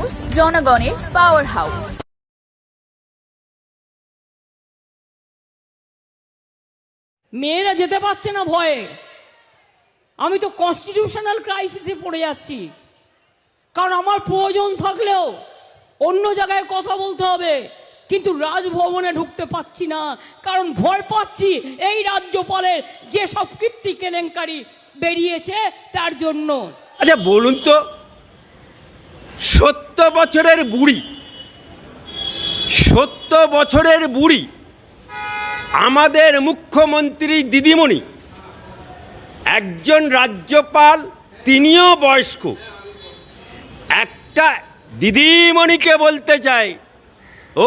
News, জনগণের power house. মেয়েরা যেতে পারছে না ভয়ে। আমি তো কনস্টিটিউশনাল ক্রাইসিসে পড়ে যাচ্ছি, কারণ আমার প্রয়োজন থাকলেও অন্য জায়গায় কথা বলতে হবে, কিন্তু রাজভবনে ঢুকতে পাচ্ছি না, কারণ ভয় পাচ্ছি এই রাজ্যপালের যে সব কীর্তি কেলেঙ্কারি বেরিয়েছে তার জন্য। আচ্ছা বলুন তো, 70 বছরের বুড়ি, 70 বছরের বুড়ি আমাদের মুখ্যমন্ত্রী দিদিমণি, একজন রাজ্যপাল তিনিও বয়স্ক, একটা দিদিমণিকে বলতে চাই,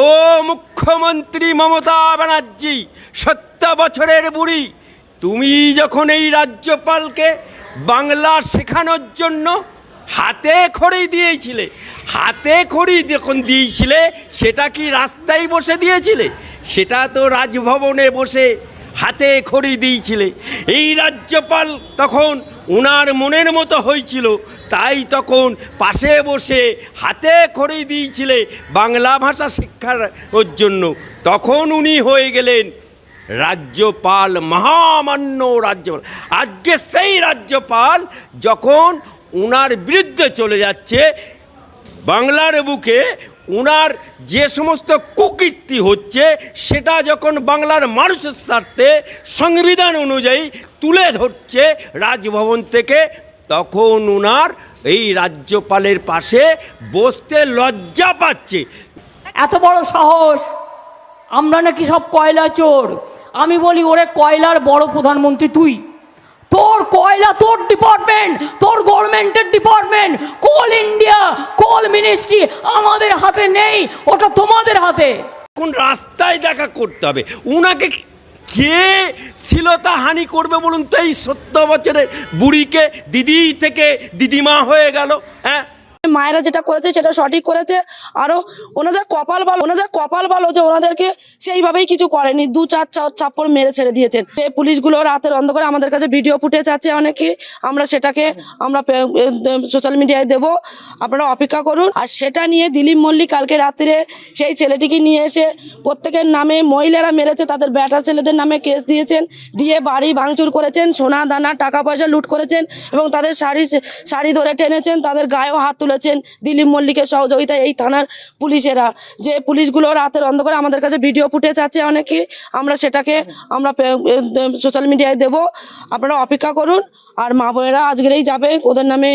ও মুখ্যমন্ত্রী মমতা ব্যানার্জি, 70 বছরের বুড়ি, তুমি যখন এই রাজ্যপালকে বাংলা শেখানোর জন্য হাতে খড়ি দিয়েছিলে, হাতে খড়ি যখন দিয়েছিলে সেটা কি রাস্তায় বসে দিয়েছিলে? সেটা তো রাজভবনে বসে হাতে খড়ি দিয়েছিলে। এই রাজ্যপাল তখন ওনার মনের মতো হয়েছিল, তাই তখন পাশে বসে হাতে খড়ি দিয়েছিলে বাংলা ভাষা শিক্ষার জন্য। তখন উনি হয়ে গেলেন রাজ্যপাল, মহামান্য রাজ্যপাল। আজকে সেই রাজ্যপাল যখন ওনার বিরুদ্ধে চলে যাচ্ছে, বাংলার বুকে ওনার যে সমস্ত কুকীর্তি হচ্ছে সেটা যখন বাংলার মানুষের স্বার্থে সংবিধান অনুযায়ী তুলে ধরছে রাজভবন থেকে, তখন ওনার এই রাজ্যপালের পাশে বসতে লজ্জা পাচ্ছে। এত বড় সাহস! আমরা নাকি সব কয়লা চোর। আমি বলি, ওরে কয়লার বড় প্রধানমন্ত্রী তুই, তোর কয়লা তোর ডিপার্টমেন্ট, তোর গভর্নমেন্টের ডিপার্টমেন্ট, কোল ইন্ডিয়া, কোল মিনিস্ট্রি আমাদের হাতে নেই, ওটা তোমাদের হাতে। কোন রাস্তায় দেখা করতে হবে? উনাকে কে শ্লীলতা হানি করবে বলুন তো? এই 70 বছরের বুড়িকে দিদি থেকে দিদিমা হয়ে গেল। হ্যাঁ, মায়েরা যেটা করেছে সেটা সঠিক করেছে। আরো ওনাদের কপাল ভালো যে ওনাদেরকে সেইভাবেই কিছু করেনি, 2-4 চাপ্পড় মেরে ছেড়ে দিয়েছেন। এই পুলিশগুলো রাতের অন্ধকারে আমাদের কাছে ভিডিও ফুটেজ আছে অনেকে, আমরা সেটাকে আমরা সোশ্যাল মিডিয়ায় দেব, আপনারা অপেক্ষা করুন। আর সেটা নিয়ে দিলীপ মল্লিক কালকে রাত্রে সেই ছেলেটিকে নিয়ে এসে প্রত্যেকের নামে, মহিলারা মেরেছে তাদের ব্যাটা ছেলেদের নামে কেস দিয়েছেন, দিয়ে বাড়ি ভাঙচুর করেছেন, সোনা দানা টাকা পয়সা লুট করেছেন এবং তাদের শাড়ি ধরে টেনেছেন, তাদের গায়েও হাত তুলেছেন দিলীপ মল্লিকের সহযোগিতায় এই থানার পুলিশেরা। যে পুলিশগুলো রাতের অন্ধকারে আমাদের কাছে ভিডিও ফুটেজ আছে অনেকে, আমরা সেটাকে আমরা সোশ্যাল মিডিয়ায় দেব, আপনারা অপেক্ষা করুন। আর মা বোনেরা আজকেরই যাবে ওদের নামে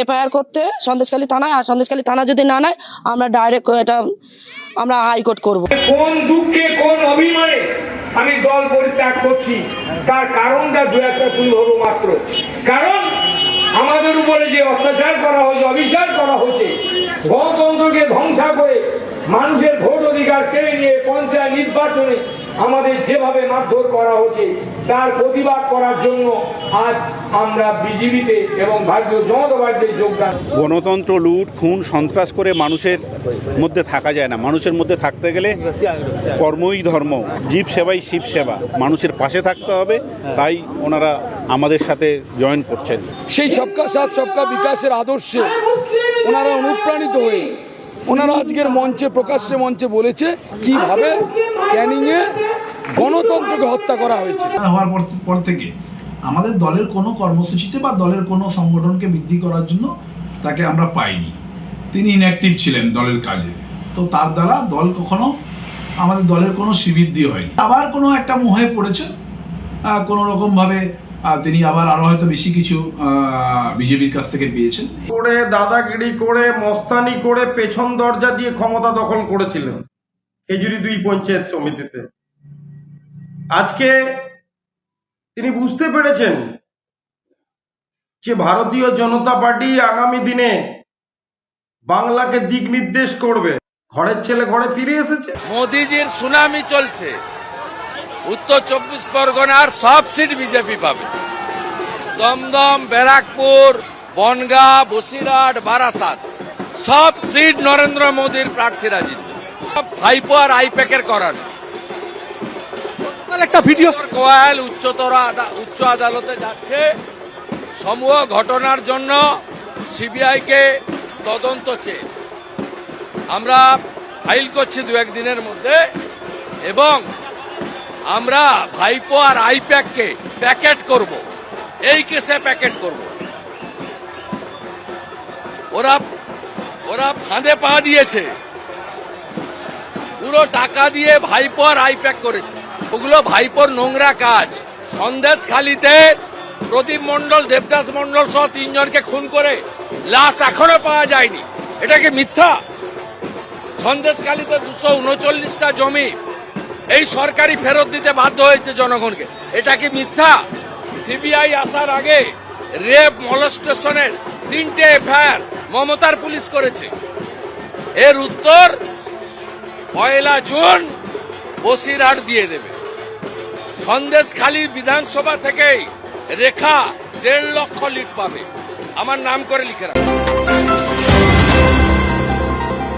এফআইআর করতে সন্দেশখালী থানায়, আর সন্দেশখালী থানা যদি না নেয় আমরা ডাইরেক্ট এটা আমরা হাইকোর্ট করব। কোন দুঃখে কোন অভিমানে আমি দল পরিত্যাগ করছি তার কারণটা দু একটা তুলে ধরবো মাত্র। কারণ আমাদের উপরে যে অত্যাচার করা হয়েছে, অবিচার করা হয়েছে, গণতন্ত্রকে ধ্বংস করে মানুষের ভোট অধিকার কেড়ে নিয়ে পঞ্চায়েত নির্বাচনে আমাদের যেভাবে মারধর করা হয়েছে তার প্রতিবাদ করার জন্য আজ আমরা বিজেপিতে এবং ভারতীয় জনতা পার্টিতে যোগদান। গণতন্ত্র লুট, খুন, সন্ত্রাস করে মানুষের মধ্যে থাকা যায় না। মানুষের মধ্যে থাকতে গেলে কর্মই ধর্ম, জীব সেবাই শিব সেবা, মানুষের পাশে থাকতে হবে। তাই ওনারা আমাদের সাথে জয়েন করছেন। সেই সবকা সাথ সবকা বিকাশের আদর্শে ওনারা অনুপ্রাণিত হয়ে ওনারা আজকের মঞ্চে, প্রকাশ্যে মঞ্চে বলেছে কিভাবে ক্যানিংয়ে গণতন্ত্রকে হত্যা করা হয়েছে। হওয়ার পর থেকে আমাদের দলের কোনো কর্মসূচিতে বা দলের কোনো সংগঠনকে বৃদ্ধি করার জন্য তাকে আমরা পাইনি। তিনি ইনঅ্যাক্টিভ ছিলেন দলের কাজে, তো তার দ্বারা দল কখনো আমাদের দলের কোনো শ্রীবৃদ্ধি হয়নি। আবার কোনো একটা মোহে পড়েছে কোনো রকমভাবে, তিনি আবার আরো হয়তো বেশি কিছু বিজেপির কাছ থেকে পেয়েছেন। করে দাদাগিরি করে মস্তানি করে পেছন দরজা দিয়ে ক্ষমতা দখল করেছিলেন খেজুরি 2 পঞ্চায়েত সমিতিতে। আজকে তিনি বুঝতে পেরেছেন যে ভারতীয় জনতা পার্টি আগামী দিনে বাংলাকে দিক নির্দেশ করবে। ঘরের ছেলে ঘরে ফিরে এসেছে। মোদিজির সুনামি চলছে, উত্তর 24 পরগনার সব সিট বিজেপি পাবে। দমদম, ব্যারাকপুর, বনগাঁ, বসিরহাট, বারাসাত সব সিট নরেন্দ্র মোদীর প্রার্থীরা জিতবে। ভাইপো আর আইপ্যাকের করানো একটা ভিডিও কোয়াল উচ্চ আদালতে যাচ্ছে সমূহ ঘটনার জন্য সিবিআইকে তদন্ত চেয়ে। আমরা ফাইল করছি 2-1 দিনের মধ্যে, এবং আমরা ভাইপো আর আইপ্যাককে প্যাকেট করব, এই কেসে প্যাকেট করব। ওরা ফাঁদে পা দিয়েছে, পুরো টাকা দিয়ে ভাইপো আর আইপ্যাক করেছে। ওগুলো ভাইপোর নোংরা কাজ। সন্দেশখালিতে প্রদীপ মণ্ডল, দেবদাস মণ্ডল সহ 3 জনকে খুন করে লাশ এখনো পাওয়া যায়নি, এটা কি মিথ্যা? সন্দেশখালিতে 239টা জমি এই সরকারি ফেরত দিতে বাধ্য হয়েছে জনগণকে, এটা কি মিথ্যা? সিবিআই আসার আগে রেপ মলেস্টেশনের 3টে এফআইআর মমতার পুলিশ করেছে। এর উত্তর 1 জুন বসিরহাট দিয়ে দেবে। সন্দেশখালী বিধানসভা থেকেই রেখা 1.5 লক্ষ লিড পাবে। আমার নাম করে লিখে রাখো।